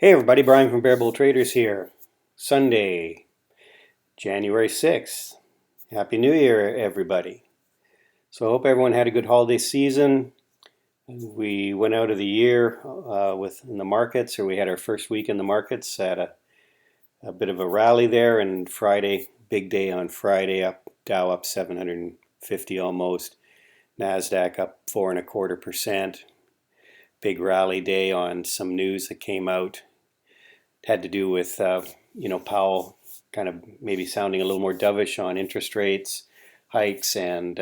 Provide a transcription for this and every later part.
Hey everybody, Brian from Bear Bull Traders here. Sunday, January 6th. Happy New Year, everybody. So I hope everyone had a good holiday season. We went out of the year in the markets, or we had our first week in the markets, had a bit of a rally there, and Friday, big day on Friday, Dow up 750 almost, NASDAQ up 4.25%. Big rally day on some news that came out. Had to do with Powell kind of maybe sounding a little more dovish on interest rates hikes and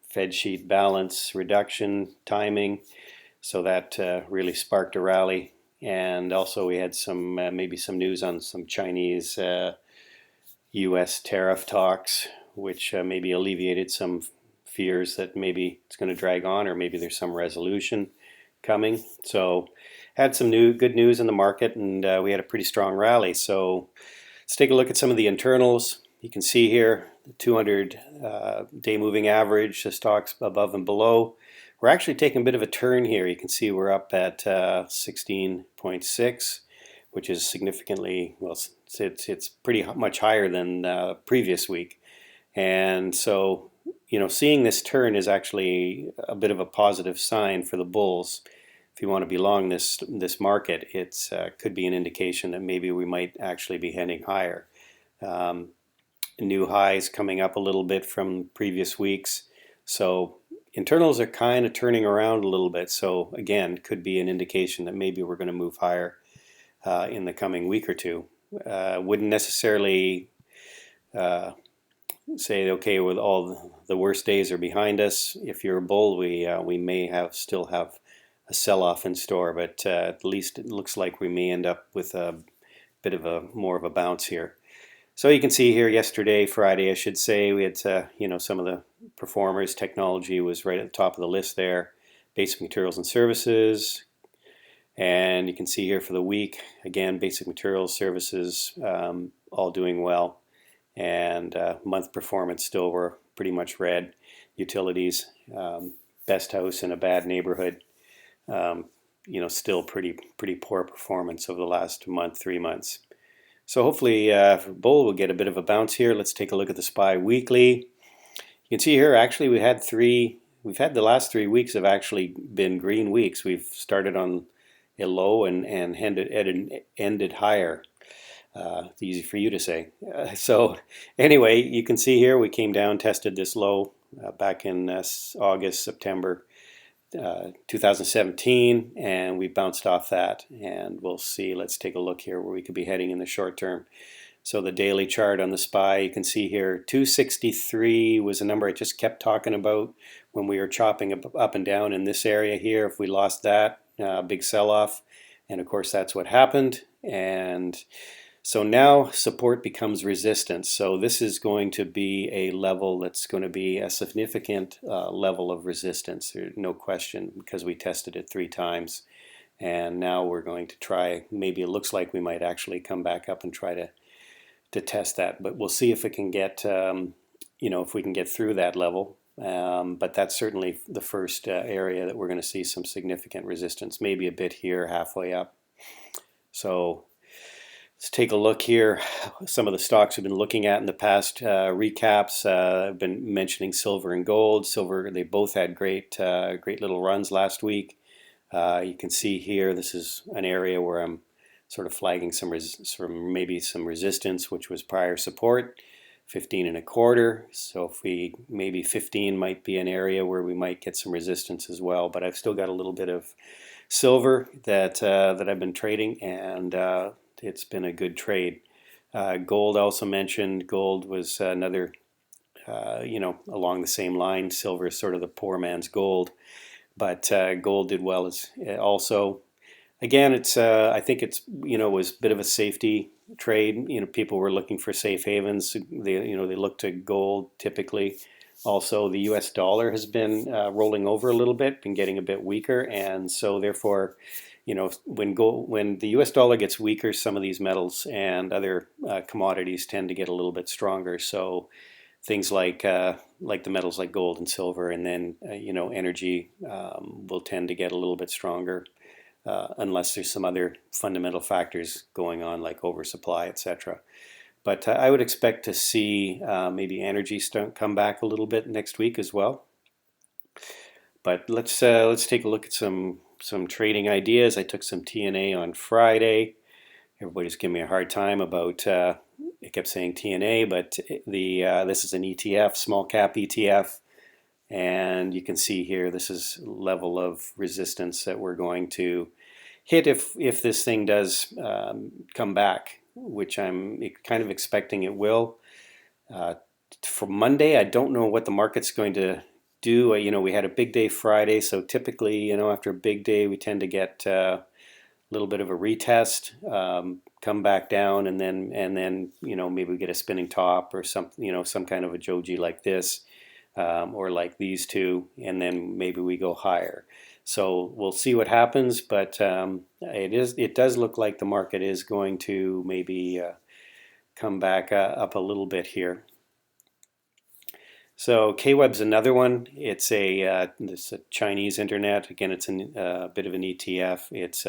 Fed sheet balance reduction timing. So that really sparked a rally. And also we had some maybe some news on some Chinese U.S. tariff talks, which maybe alleviated some fears that maybe it's going to drag on, or maybe there's some resolution coming. So had some good news in the market, and we had a pretty strong rally. So let's take a look at some of the internals. You can see here the 200 day moving average, the stocks above and below. We're actually taking a bit of a turn here. You can see we're up at 16.6, which is significantly, well, it's pretty much higher than previous week. And so, seeing this turn is actually a bit of a positive sign for the bulls. If you want to be long this market, it could be an indication that maybe we might actually be heading higher. New highs coming up a little bit from previous weeks. So internals are kind of turning around a little bit. So again, could be an indication that maybe we're going to move higher in the coming week or two. Wouldn't necessarily say, okay, with all the worst days are behind us. If you're a bull, we may still have a sell-off in store, but at least it looks like we may end up with a bit of more of a bounce here. So you can see here yesterday, Friday, I should say, we had some of the performers. Technology was right at the top of the list there. Basic materials and services. And you can see here for the week, again, basic materials, services, all doing well. And month performance still were pretty much red. Utilities, best house in a bad neighborhood. Still pretty poor performance over the last month, 3 months. So hopefully bull will get a bit of a bounce here. Let's take a look at the SPY weekly. You can see here actually we've had the last 3 weeks have actually been green weeks. We've started on a low and ended higher. It's easy for you to say. So anyway, you can see here we came down, tested this low back in August, September 2017, and we bounced off that, and we'll see. Let's take a look here where we could be heading in the short term. So the daily chart on the SPY, you can see here 263 was a number I just kept talking about when we were chopping up and down in this area here. If we lost that, big sell-off, and of course that's what happened. And so now support becomes resistance. So this is going to be a level that's going to be a significant level of resistance. There's no question, because we tested it 3 times. And now we're going to try, maybe it looks like we might actually come back up and try to test that. But we'll see if it can get, if we can get through that level. But that's certainly the first area that we're going to see some significant resistance, maybe a bit here halfway up. So let's take a look here. Some of the stocks we've been looking at in the past recaps. I've been mentioning silver and gold. Silver, they both had great little runs last week. You can see here, this is an area where I'm sort of flagging maybe some resistance, which was prior support, 15.25. So if maybe 15 might be an area where we might get some resistance as well. But I've still got a little bit of silver that I've been trading, and it's been a good trade. Gold also mentioned. Gold was another, along the same line. Silver is sort of the poor man's gold, but gold did well as also. Again, I think was a bit of a safety trade. People were looking for safe havens. They look to gold typically. Also, the U.S. dollar has been rolling over a little bit, been getting a bit weaker, and so therefore, when the U.S. dollar gets weaker, some of these metals and other commodities tend to get a little bit stronger. So things like the metals like gold and silver, and then energy will tend to get a little bit stronger. unless there's some other fundamental factors going on like oversupply, etc. But I would expect to see maybe energy come back a little bit next week as well. But let's take a look at some trading ideas. I took some TNA on Friday. Everybody's giving me a hard time about. I kept saying TNA, but this is an ETF, small cap ETF, and you can see here this is level of resistance that we're going to hit if this thing does come back, which I'm kind of expecting it will. For Monday, I don't know what the market's going to do. We had a big day Friday, so typically, after a big day, we tend to get a little bit of a retest, come back down, and then maybe we get a spinning top or some kind of a joji like this, or like these two, and then maybe we go higher. So we'll see what happens, but it does look like the market is going to maybe come back up a little bit here. So KWeb's another one. It's a Chinese internet. Again, it's a bit of an ETF. It's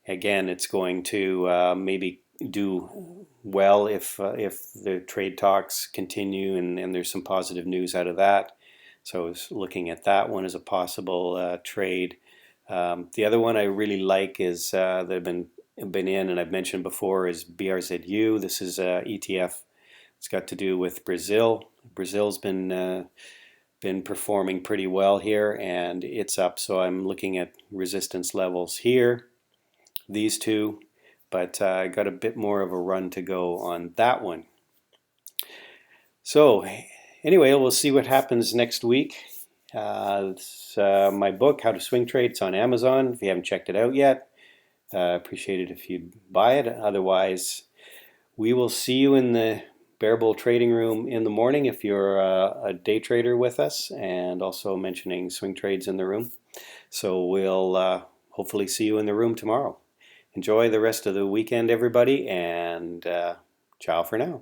again, it's going to maybe do well if the trade talks continue and there's some positive news out of that. So I was looking at that one as a possible trade. The other one I really like is that I've been in and I've mentioned before is BRZU. This is a ETF. It's got to do with Brazil. Brazil's been performing pretty well here, and it's up. So I'm looking at resistance levels here, these two, but I got a bit more of a run to go on that one. So anyway, we'll see what happens next week. It's my book, How to Swing Trade. It's on Amazon. If you haven't checked it out yet, appreciate it if you'd buy it. Otherwise, we will see you in the Bear Bull Trading Room in the morning if you're a day trader with us, and also mentioning swing trades in the room. So we'll hopefully see you in the room tomorrow. Enjoy the rest of the weekend, everybody, and ciao for now.